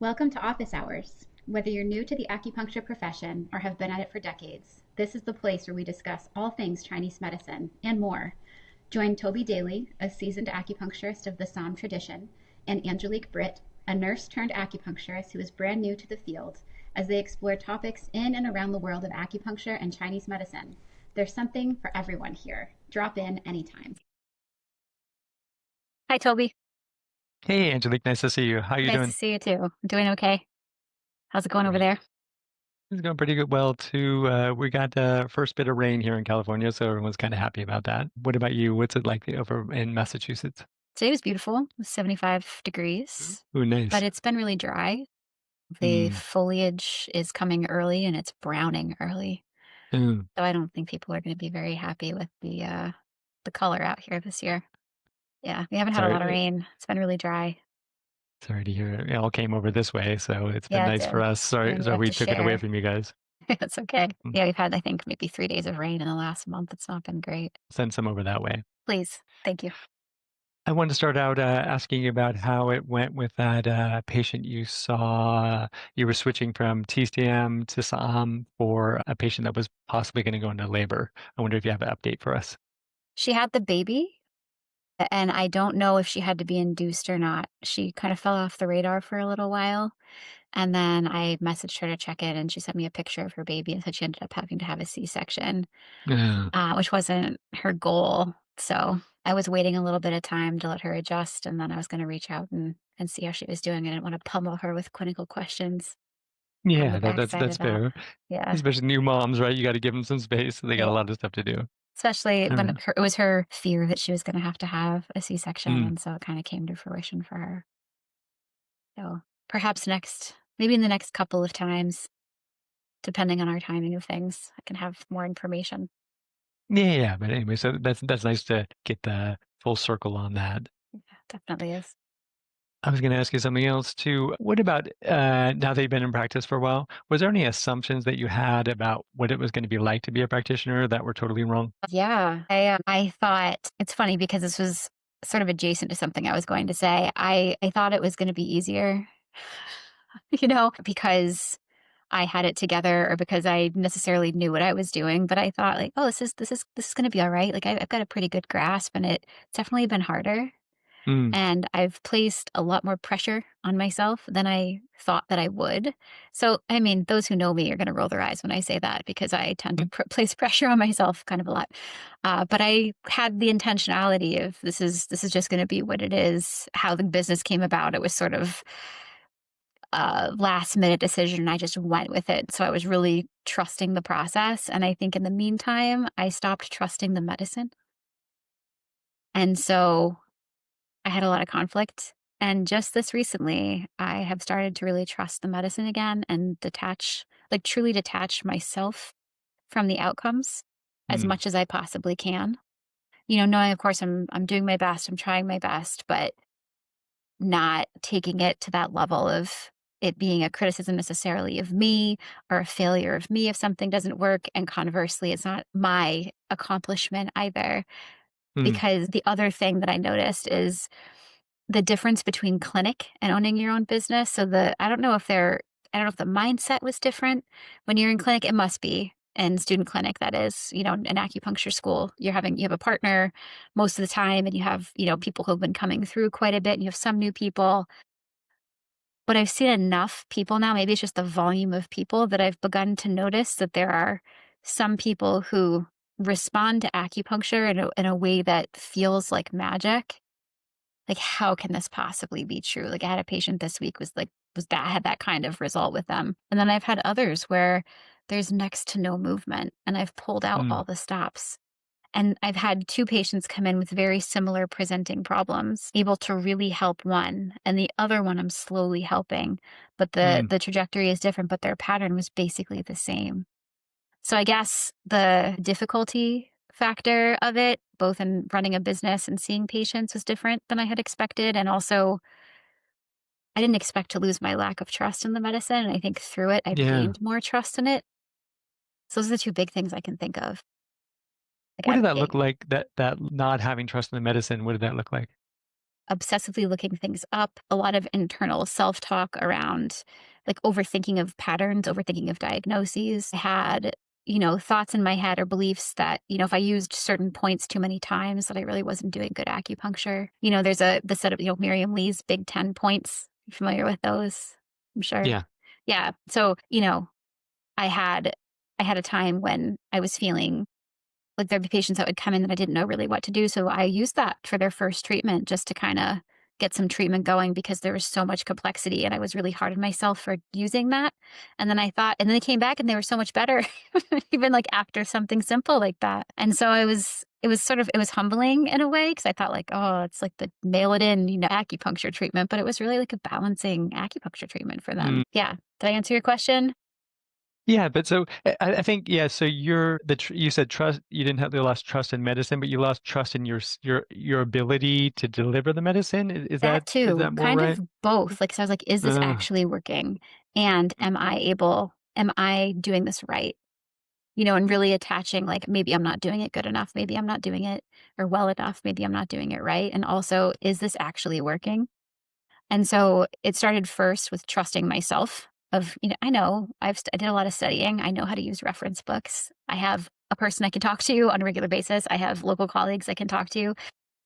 Welcome to Office Hours. Whether you're new to the acupuncture profession or have been at it for decades, this is the place where we discuss all things Chinese medicine and more. Join Toby Daly, a seasoned acupuncturist of the Saam tradition, and Angelique Britt, a nurse turned acupuncturist who is brand new to the field, as they explore topics in and around the world of acupuncture and Chinese medicine. There's something for everyone here. Drop in anytime. Hi, Toby. Hey, Angelique, nice to see you. How you Nice to doing? see you too. I'm doing okay. How's it going over Great. there? It's going pretty good. Well, too. We got the first bit of rain here in California, so everyone's kind of happy about that. What about you? What's it like over in Massachusetts? Today was beautiful. It was 75 degrees, Ooh, but nice. it's been really dry. The Mm. foliage is coming early and it's browning early. Mm. So I don't think people are going to be very happy with the color out here this year. Yeah, we haven't had a lot of Sorry, rain. It's been really dry. sorry to hear it all came over this way, so it's been Yeah, it nice for did. us. And Sorry, then you sorry have we to took it away share. from you guys. It's okay. Mm. Yeah, we've had, I think, maybe 3 days of rain in the last month. It's not been great. Send some over that way. Please. Thank you. I wanted to start out asking you about how it went with that patient you saw. You were switching from TCM to SAM for a patient that was possibly going to go into labor. I wonder if you have an update for us. She had the baby. And I don't know if she had to be induced or not. She kind of fell off the radar for a little while, and then I messaged her to check in, and she sent me a picture of her baby and said she ended up having to have a C-section, Uh, which wasn't her goal. So I was waiting a little bit of time to let her adjust, and then I was going to reach out and see how she was doing. I didn't want to pummel her with clinical questions on the yeah, backside that's of that. fair. Yeah, Especially new moms, right? You got to give them some space. They got a yeah. lot of stuff to do. Especially All when right. it was her fear that she was going to have a C-section, Mm. and so it kind of came to fruition for her. So perhaps maybe in the next couple of times, depending on our timing of things, I can have more information. Yeah, yeah. But anyway, so that's nice to get the full circle on that. Yeah, definitely is. I was going to ask you something else too. What about now that you've been in practice for a while? Was there any assumptions that you had about what it was going to be like to be a practitioner that were totally wrong? Yeah, I thought it's funny because this was sort of adjacent to something I was going to say. I thought it was going to be easier, because I had it together or because I necessarily knew what I was doing. But I thought like, oh, this is going to be all right. Like I've got a pretty good grasp, and it's definitely been harder. Mm. And I've placed a lot more pressure on myself than I thought that I would. So, I mean, those who know me are going to roll their eyes when I say that because I tend to Mm. place pressure on myself kind of a lot. But I had the intentionality of this is just going to be what it is. How the business came about, it was sort of a last minute decision. I just went with it. So I was really trusting the process. And I think in the meantime, I stopped trusting the medicine. And so I had a lot of conflict. And just this recently, I have started to really trust the medicine again and truly detach myself from the outcomes as Mm. much as I possibly can. Knowing of course I'm doing my best, I'm trying my best, but not taking it to that level of it being a criticism necessarily of me or a failure of me if something doesn't work. And conversely, it's not my accomplishment either. Mm. Because the other thing that I noticed is the difference between clinic and owning your own business. I don't know if the mindset was different when you're in clinic. It must be in student clinic, that is, an acupuncture school. You have a partner most of the time, and you have, people who've been coming through quite a bit, and you have some new people. But I've seen enough people now, maybe it's just the volume of people that I've begun to notice that there are some people who respond to acupuncture in a way that feels like magic. Like, how can this possibly be true? Like, I had a patient this week was that had that kind of result with them. And then I've had others where there's next to no movement and I've pulled out Mm. all the stops. And I've had two patients come in with very similar presenting problems, able to really help one, and the other one I'm slowly helping. But the Mm. the trajectory is different, but their pattern was basically the same. So I guess the difficulty factor of it, both in running a business and seeing patients, was different than I had expected. And also, I didn't expect to lose my lack of trust in the medicine. And I think through it, I've Yeah. gained more trust in it. So those are the two big things I can think of. Like What did I've that look gained. like? That not having trust in the medicine. What did that look like? obsessively looking things up, a lot of internal self-talk around, like, overthinking of patterns, overthinking of diagnoses. I had, thoughts in my head or beliefs that, if I used certain points too many times, that I really wasn't doing good acupuncture. There's the set of, Miriam Lee's Big 10 points. You familiar with those? I'm sure. Yeah. Yeah. So, I had I had a time when I was feeling like there'd be patients that would come in that I didn't know really what to do. So I used that for their first treatment just to kind of get some treatment going because there was so much complexity and I was really hard on myself for using that. And then I thought, and then they came back and they were so much better, even like after something simple like that. And so it was humbling in a way because I thought like, oh, it's like the mail it in, acupuncture treatment, but it was really like a balancing acupuncture treatment for them. Yeah. Did I answer your question? Yeah, but so I think yeah. So you said trust. You didn't have the lost trust in medicine, but you lost trust in your ability to deliver the medicine. That Is too, that more kind right? of both. Like, so I was like, is this Uh, actually working? And am I doing this right? And really attaching, like, maybe I'm not doing it good enough. Maybe I'm not doing it or well enough. Maybe I'm not doing it right. And also, is this actually working? And so it started first with trusting myself of, I know I did a lot of studying. I know how to use reference books. I have a person I can talk to on a regular basis. I have local colleagues I can talk to.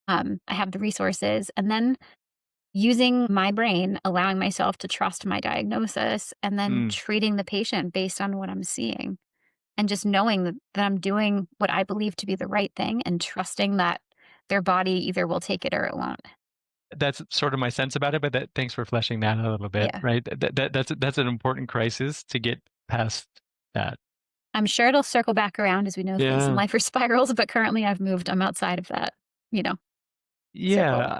I have the resources. And then using my brain, allowing myself to trust my diagnosis, and then mm. treating the patient based on what I'm seeing, and just knowing that I'm doing what I believe to be the right thing and trusting that their body either will take it or it won't. That's sort of my sense about it. But thanks for fleshing that out a little bit, Yeah. right? That's an important crisis to get past that. I'm sure it'll circle back around as we know things in Yeah. life are spirals, but currently I'm outside of that, you know, circle. Yeah,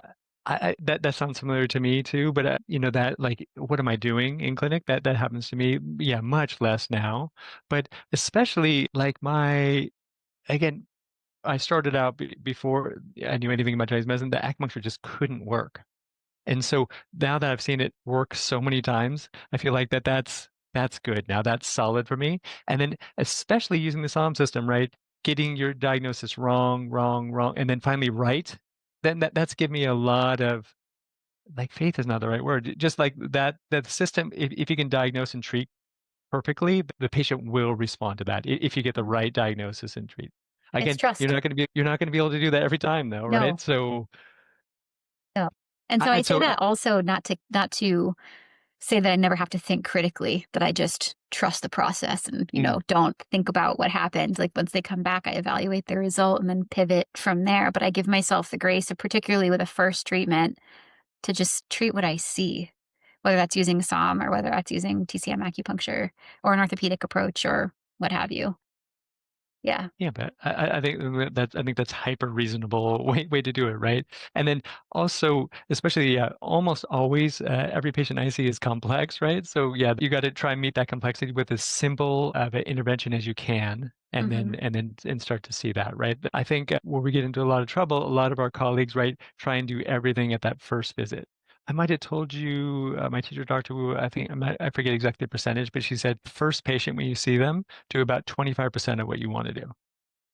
that sounds familiar to me too. But that like, what am I doing in clinic? That happens to me. Yeah, much less now. But especially like my again, I started out before I knew anything about Chinese medicine. The acupuncture just couldn't work. And so now that I've seen it work so many times, I feel like that's good. Now that's solid for me. And then especially using the Saam system, right? Getting your diagnosis wrong, wrong, wrong, and then finally right. Then that's given me a lot of like faith is not the right word. Just like that system, if you can diagnose and treat perfectly, the patient will respond to that if you get the Mhm. right diagnosis and treat. It's Again, trust. you're not going to be able to do that every time though, right? No, So no. And so I and say so that also not to say that I never have to think critically, that I just trust the process and, mm, don't think about what happened. Like once they come back, I evaluate the result and then pivot from there. But I give myself the grace of, particularly with a first treatment, to just treat what I see, whether that's using SOM or whether that's using TCM acupuncture or an orthopedic approach or what have you. Yeah. yeah, but I think that's hyper reasonable way to do it, right? And then also, especially almost always, every patient I see is complex, right? So yeah, you got to try and meet that complexity with as simple of an intervention as you can, and Hmm. then start to see that, right? I think where we get into a lot of trouble, a lot of our colleagues, right, try and do everything at that first visit. I might have told you, my teacher, Dr. Wu, I forget exactly the percentage, but she said first patient when you see them, do about 25% of what you want to do.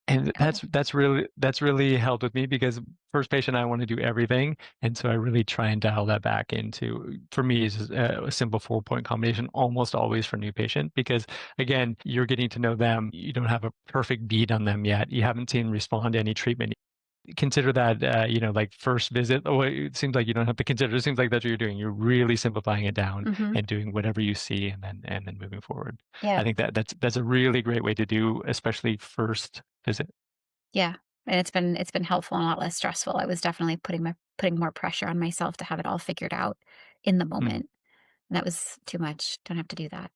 And Oh. that's really helped with me because first patient I want to do everything, and so I really try and dial that back into for me is a simple 4 point combination almost always for new patient because again you're getting to know them, you don't have a perfect beat on them yet, you haven't seen respond to any treatment. Consider that like first visit. Oh, it seems like you don't have to consider. It seems like that's what you're doing. You're really simplifying it down Hmm. and doing whatever you see, and then moving forward. Yeah. I think that's a really great way to do, especially first visit. Yeah. And it's been helpful and a lot less stressful. I was definitely putting more pressure on myself to have it all figured out in the Mm. moment. And that was too much. Don't have to do that.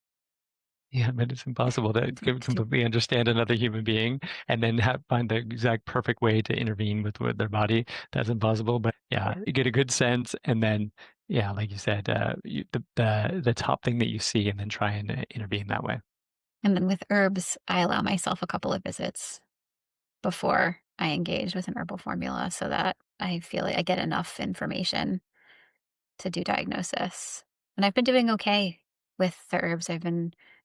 Yeah, but it's impossible to Don't have to do. completely understand another human being and then find the exact perfect way to intervene with their body. That's impossible. But yeah, Yeah. you get a good sense, and then yeah, like you said, the top thing that you see, and then try and intervene that way. And then with herbs, I allow myself a couple of visits before I engage with an herbal formula so that I feel like I get enough information to do diagnosis. And I've been doing okay with the herbs.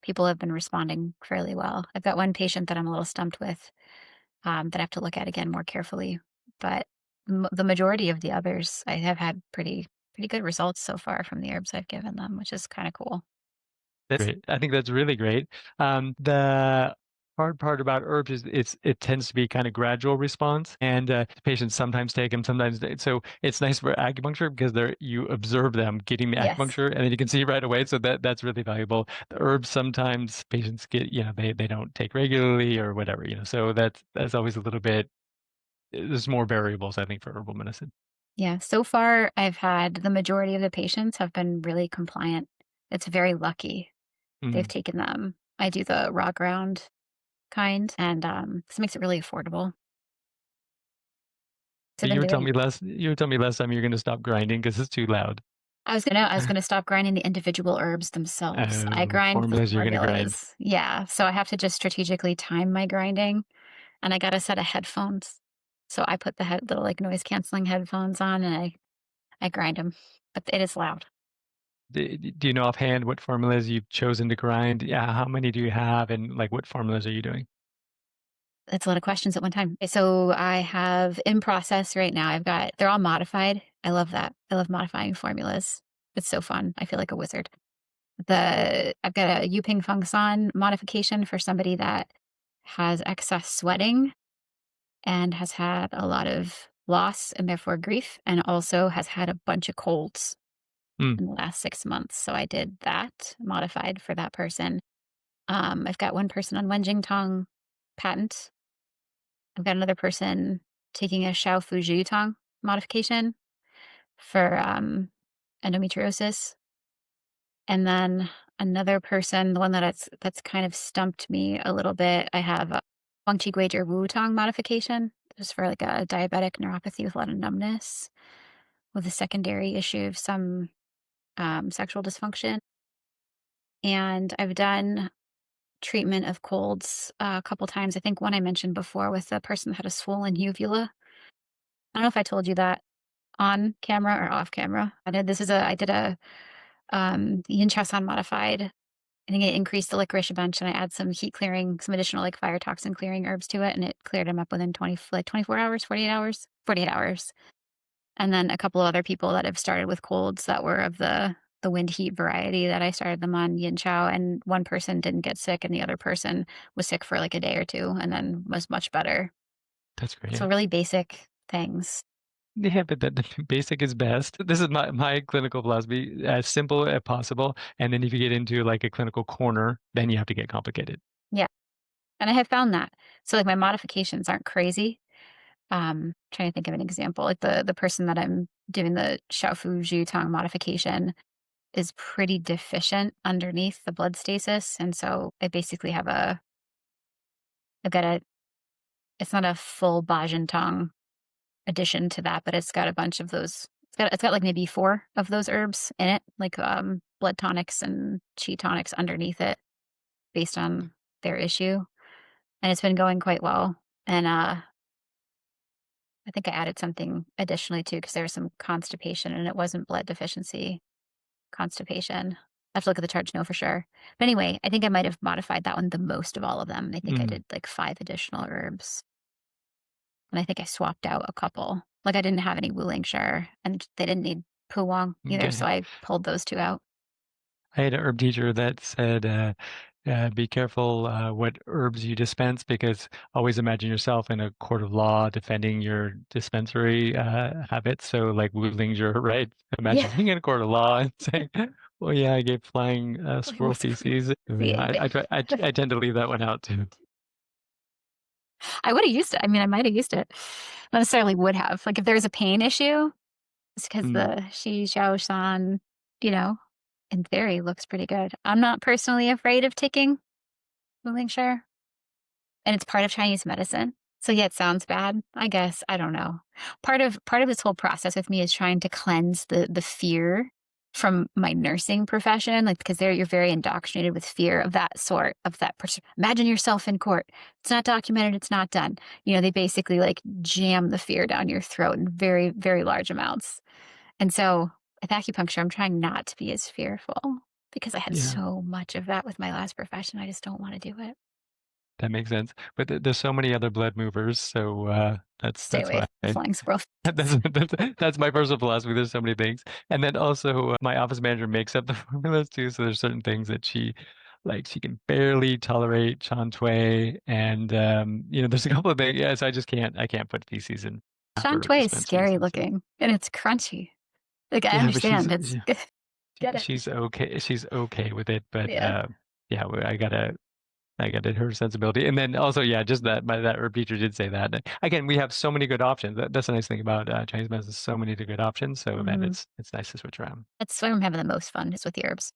People have been responding fairly well. I've got one patient that I'm a little stumped with, that I have to look at again more carefully. But the majority of the others, I have had pretty good results so far from the herbs I've given them, which is kind of cool. That's great. I think that's really great. The hard part about herbs is it tends to be kind of gradual response, and patients sometimes take them, sometimes they. So it's nice for acupuncture because you observe them getting the Yes. acupuncture, and then you can see right away. So that's really valuable. The herbs sometimes patients get, they don't take regularly or whatever, So that's always a little bit. There's more variables, I think, for herbal medicine. Yeah. So far, I've had the majority of the patients have been really compliant. It's very lucky they've Mhm. taken them. I do the raw ground kind, and this makes it really affordable. So I've But been doing it. you were telling me last time you're going to stop grinding because it's too loud. I was gonna stop grinding the individual herbs themselves. I grind the Formulas you're going to grind. formulas. Yeah, so I have to just strategically time my grinding, and I got a set of headphones. So I put the little like noise canceling headphones on, and I grind them, but it is loud. Do you know offhand what formulas you've chosen to grind? Yeah, how many do you have, and like what formulas are you doing? That's a lot of questions at one time. So I have in process right now. They're all modified. I love that. I love modifying formulas. It's so fun. I feel like a wizard. I've got a Yuping Fengsan modification for somebody that has excess sweating and has had a lot of loss and therefore grief, and also has had a bunch of colds Mm, in the last 6 months. So I did that modified for that person. I've got one person on Wenjing Tong patent. I've got another person taking a Xiao Fuji Tong modification for endometriosis. And then another person, the one that's kind of stumped me a little bit, I have a Huang Qi Guizhi Wu Tong modification, just for like a diabetic neuropathy with a lot of numbness, with a secondary issue of some sexual dysfunction. And I've done treatment of colds a couple times. I think one I mentioned before with the person that had a swollen uvula. I don't know if I told you that on camera or off camera. I did a yin chow modified. I think it increased the licorice a bunch, and I add some heat clearing, some additional like fire toxin clearing herbs to it, and it cleared him up within 24 hours, 48 hours, 48 hours. And then a couple of other people that have started with colds that were of the wind heat variety that I started them on yin chow, and one person didn't get sick, and the other person was sick for like a day or two, and then was much better. that's great. Yeah. So really basic things. Yeah, but the basic is best. This is my clinical philosophy, as simple as possible. And then if you get into like a clinical corner, then you have to get complicated. Yeah. And I have found that. So like my modifications aren't crazy. Trying to think of an example. Like the person that I'm doing the Xiaofu Zhu Tang modification is pretty deficient underneath the blood stasis. And so I basically I've got a, it's not a full Bajin Tong addition to that, but it's got a bunch of those. It's got like maybe four of those herbs in it, like blood tonics and chi tonics underneath it based on their issue. And it's been going quite well. And I think I added something additionally too, because there was some constipation and it wasn't blood deficiency constipation. I have to look at the chart to know for sure. But anyway, I think I might have modified that one the most of all of them. I think I Mm, did like 5 additional herbs. And I think I swapped out a couple. Like I didn't have any Wuling Shire and they didn't need Puwang either. So okay. I pulled those two out. I had an herb teacher that said, be careful what herbs you dispense because always imagine yourself in a court of law defending your dispensary habits. So, like Wulinger, right? Yeah. Imagine being in a court of law and saying, "Well, yeah, I gave flying Like, squirrel feces." So, see, yeah, I tend to leave that one out too. I would have used it. I mean, I might have used it. Not necessarily would have. Like if there's a pain issue, it's because Mm, the Shi Xiao Shan, you know, in theory looks pretty good. I'm not personally afraid of taking Shire, and it's part of Chinese medicine. So yeah, it sounds bad. I guess I don't know. Part of this whole process with me is trying to cleanse the fear from my nursing profession, like because you're very indoctrinated with fear of that sort of that person. Imagine yourself in court. It's not documented. It's not done. They basically like jam the fear down your throat in very very large amounts. And so with acupuncture, I'm trying not to be as fearful because I had yeah. so much of that with my last profession. I just don't want to do it. That makes sense. But there's so many other blood movers, so Stay that's away why from the flying squirrel. that's my personal philosophy. There's so many things, and then also my office manager makes up the formulas too. So there's certain things that she can barely tolerate Chan Tui, and there's a couple of things. Yes, I can't put feces in Shan proper Tui is dispensaries scary and stuff. looking, and it's crunchy. Like I Yeah, but understand, it's get it. she's okay. She's okay with it, but Yeah. yeah, I got it, her sensibility. And then also, yeah, just that repeater did say that. And again, we have so many good options. That's the nice thing about Chinese medicine, so many good options. So then Hmm. it's nice to switch around. That's why I'm having the most fun is with the herbs.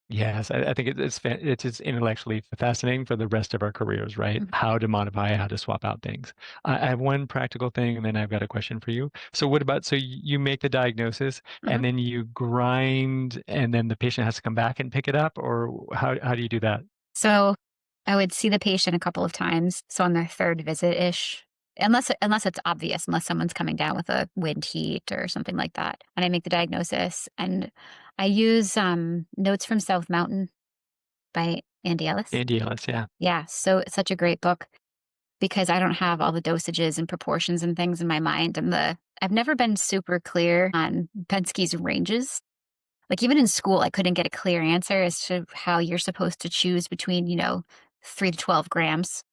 Yes, I think it's just intellectually fascinating for the rest of our careers, right? Mhm. How to modify, how to swap out things. I have one practical thing, and then I've got a question for you. So what about, so you make the diagnosis Mhm. and then you grind, and then the patient has to come back and pick it up, or how do you do that? So I would see the patient a couple of times. So on their third visit ish, unless it's obvious, unless someone's coming down with a wind heat or something like that, and I make the diagnosis. And I use Notes from South Mountain by Andy Ellis. Andy Ellis, yeah. Yeah, so it's such a great book because I don't have all the dosages and proportions and things in my mind, and I've never been super clear on Penske's ranges. Like even in school, I couldn't get a clear answer as to how you're supposed to choose between, 3 to 12 grams.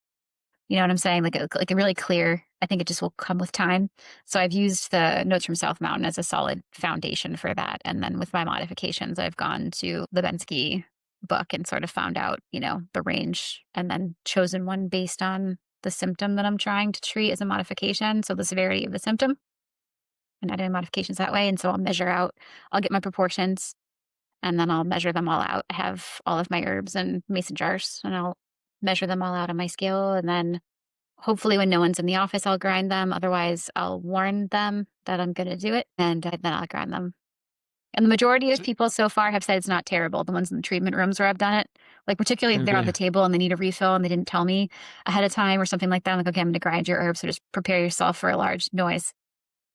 You know what I'm saying? Like a really clear. I think it just will come with time. So I've used the Notes from South Mountain as a solid foundation for that. And then with my modifications, I've gone to the Bensky book and sort of found out, the range and then chosen one based on the symptom that I'm trying to treat as a modification. So the severity of the symptom and adding modifications that way. And so I'll get my proportions and then I'll measure them all out. I have all of my herbs in mason jars and I'll measure them all out on my scale. And then hopefully when no one's in the office, I'll grind them. Otherwise, I'll warn them that I'm going to do it and then I'll grind them. And the majority of So, people so far have said it's not terrible. The ones in the treatment rooms where I've done it, like particularly if they're on okay. the table and they need a refill and they didn't tell me ahead of time or something like that. I'm like, okay, I'm going to grind your herbs. So just prepare yourself for a large noise.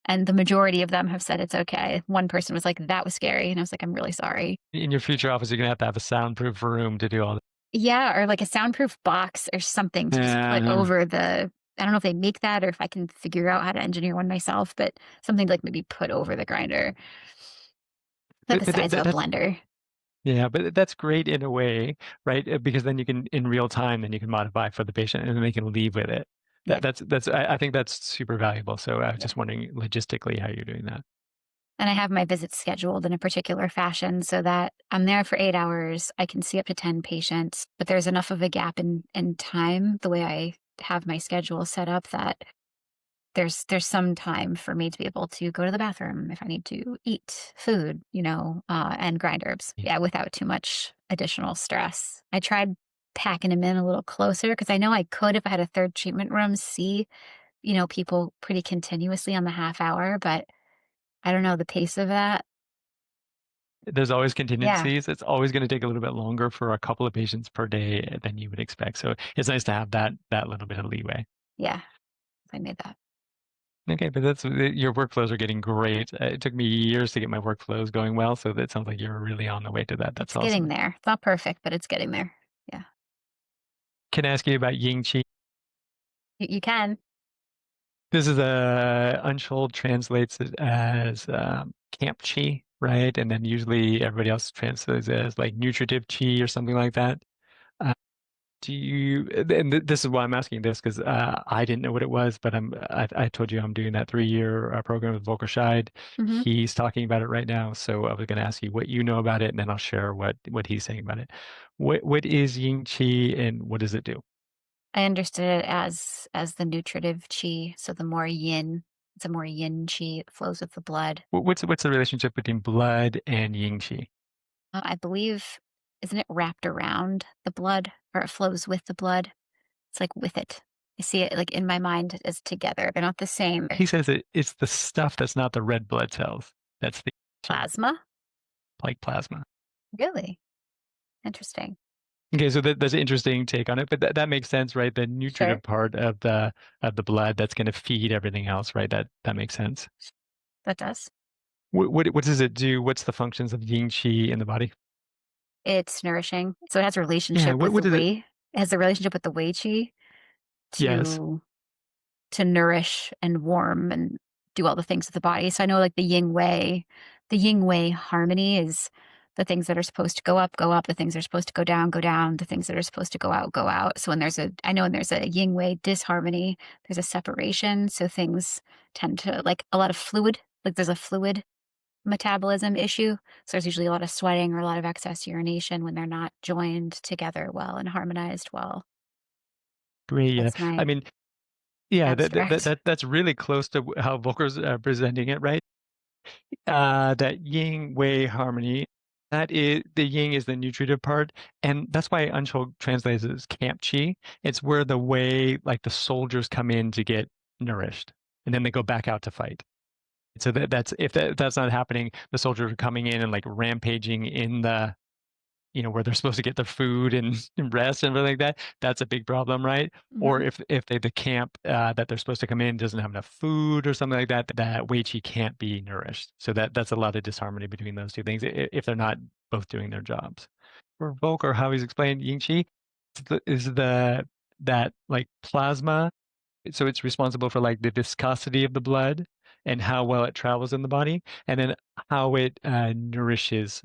And the majority of them have said it's okay. One person was like, that was scary. And I was like, I'm really sorry. In your future office, you're gonna have a soundproof room to do all that. Yeah, or like a soundproof box or something to just put Yeah. over I don't know if they make that or if I can figure out how to engineer one myself, but something to like maybe put over the grinder. Like the But size of a that's blender. yeah, but that's great in a way, right? Because then you can, in real time, then you can modify for the patient, and then they can leave with it. Yeah. I think that's super valuable. So I was Yeah. just wondering logistically how you're doing that. And I have my visits scheduled in a particular fashion so that I'm there for 8 hours. I can see up to 10 patients, but there's enough of a gap in time the way I have my schedule set up that there's some time for me to be able to go to the bathroom if I need to eat food, and grind herbs. Yeah. Yeah, without too much additional stress. I tried packing them in a little closer because I know I could if I had a third treatment room see, people pretty continuously on the half hour, but I don't know the pace of that. There's always Yeah, contingencies. It's always going to take a little bit longer for a couple of patients per day than you would expect. So it's nice to have that little bit of leeway. yeah, I made that. Okay, but that's your workflows are getting great. It took me years to get my workflows going well, so that sounds like you're really on the way to that. That's It's getting awesome. there. It's not perfect, but it's getting there. Yeah, Can I ask you about Ying Qi? you can. This is a Unshold translates it as camp chi, right? And then usually everybody else translates it as like nutritive chi or something like that. Uh, do you? And this is why I'm asking this because I didn't know what it was, but I told you I'm doing that 3 year program with Volker Scheid. Hmm. He's talking about it right now, so I was going to ask you what you know about it, and then I'll share what he's saying about it. What is Ying Qi and what does it do? I understood it as the nutritive chi. So the more yin, it's a more yin chi. It flows with the blood. What's the relationship between blood and Ying Qi? I believe, isn't it wrapped around the blood or it flows with the blood? It's like with it. I see it like in my mind as together. They're not the same. He says it's the stuff that's not the red blood cells. That's the Qi, Plasma? like plasma. Really? Interesting. Okay, so that's an interesting take on it, but that makes sense, right? The Sure. nutritive part of the blood that's going to feed everything else, right? That makes sense. That does. What does it do? What's the functions of Ying Qi in the body? It's nourishing. So it has a Yeah, relationship with what the does it? wei. It has a relationship with the wei chi. Yes. to nourish and warm and do all the things with the body. So I know like the yin wei harmony is the things that are supposed to go up, the things that are supposed to go down, the things that are supposed to go out, go out. So when there's a yin wei disharmony, there's a separation. So things tend to like a lot of fluid, like there's a fluid metabolism issue. So there's usually a lot of sweating or a lot of excess urination when they're not joined together well and harmonized well. Great. Yeah. That's my I mean, yeah, abstract. that's really close to how Volker's presenting it, right? That yin wei harmony, that is the yin is the nutritive part, and that's why Anshul translates it as camp chi. It's where the wei, like the soldiers come in to get nourished, and then they go back out to fight. So that's if that's not happening, the soldiers are coming in and like rampaging in the where they're supposed to get their food and, and rest and everything like that. That's a big problem, right? Or Mhm. if the camp that they're supposed to come in doesn't have enough food or something like that, that Wei Qi can't be nourished. So that's a lot of disharmony between those two things if they're not both doing their jobs. For Volk, or how he's explained Ying Qi, is the that like plasma, so it's responsible for like the viscosity of the blood and how well it travels in the body, and then how it nourishes.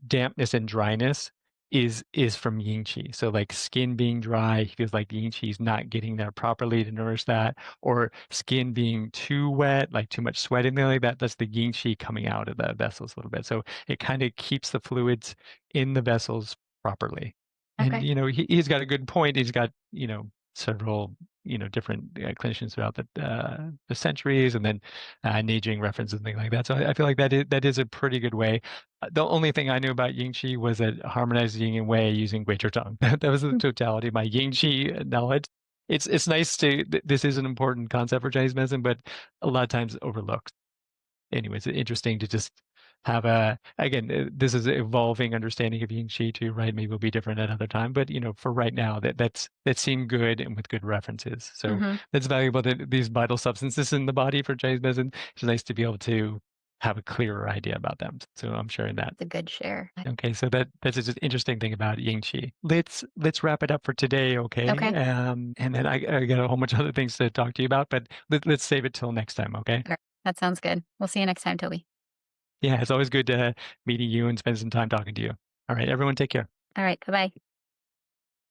Dampness and dryness is from Ying Qi. So like skin being dry, he feels like Ying Qi is not getting there properly to nourish that, or skin being too wet, like too much sweating like that. That's the Ying Qi coming out of the vessels a little bit. So it kind of keeps the fluids in the vessels properly. And Okay. he's got a good point. He's got several different clinicians throughout the centuries, and then Neijing references and things like that. So I feel like that is a pretty good way. The only thing I knew about Ying Qi was that harmonized Ying and Wei using Gui Zhang. That was the totality of my Ying Qi knowledge. It's nice this is an important concept for Chinese medicine, but a lot of times overlooked. Anyways, it's interesting to just have again, this is an evolving understanding of Ying Qi too, right? Maybe it'll be different at another time, but for right now, that seemed good and with good references. So Mhm. that's valuable that these vital substances in the body for Chinese medicine. It's nice to be able to have a clearer idea about them. So I'm sharing that. It's a good share. Okay, so that's just an interesting thing about Ying Qi. Let's wrap it up for today, okay? Okay. And then I got a whole bunch of other things to talk to you about, but let's save it till next time, okay? Okay. That sounds good. We'll see you next time, Toby. Yeah, it's always good meeting you and spend some time talking to you. All right, everyone, take care. All right. Bye bye.